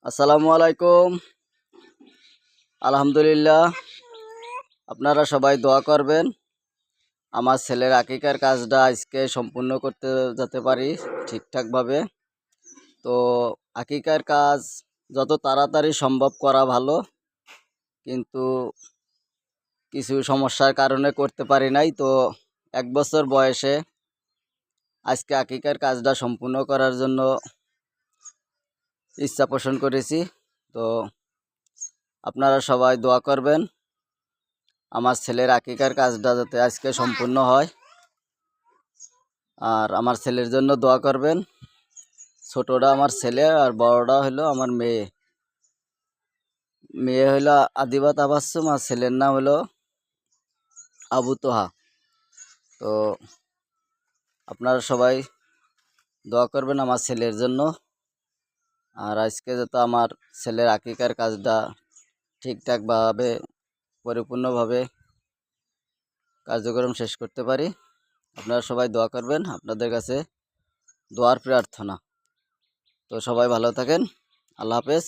আসসালামু আলাইকুম। আলহামদুলিল্লাহ, আপনারা সবাই দোয়া করবেন আমার ছেলের আকিকার কাজটা আজকে সম্পূর্ণ করতে যেতে পারি ঠিকঠাকভাবে। তো আকিকার কাজ যত তাড়াতাড়ি সম্ভব করা ভালো, কিন্তু কিছু সমস্যার কারণে করতে পারি নাই। তো 1 বছর বয়সে আজকে আকিকার কাজটা সম্পূর্ণ করার জন্য ইচ্ছা পোষণ করেছি। তো আপনারা সবাই দোয়া করবেন আমার ছেলের আকিকার কাজটা যাতে আজকে সম্পূর্ণ হয়, আর আমার ছেলের জন্য দোয়া করবেন। ছোটটা আমার ছেলে আর বড়টা হলো আমার মেয়ে। মেয়ে হলো আদিবা তাবাসসুম আর ছেলের নাম হলো আবু তোহা। তো আপনারা সবাই দোয়া করবেন আমার ছেলের জন্য। আর আজকে যাতে আমার ছেলের আকিকার কাজটা ঠিকঠাকভাবে পরিপূর্ণভাবে কার্যক্রম শেষ করতে পারি। আপনারা সবাই দোয়া করবেন, আপনাদের কাছে দোয়ার প্রার্থনা। তো সবাই ভালো থাকেন। আল্লাহ হাফেজ।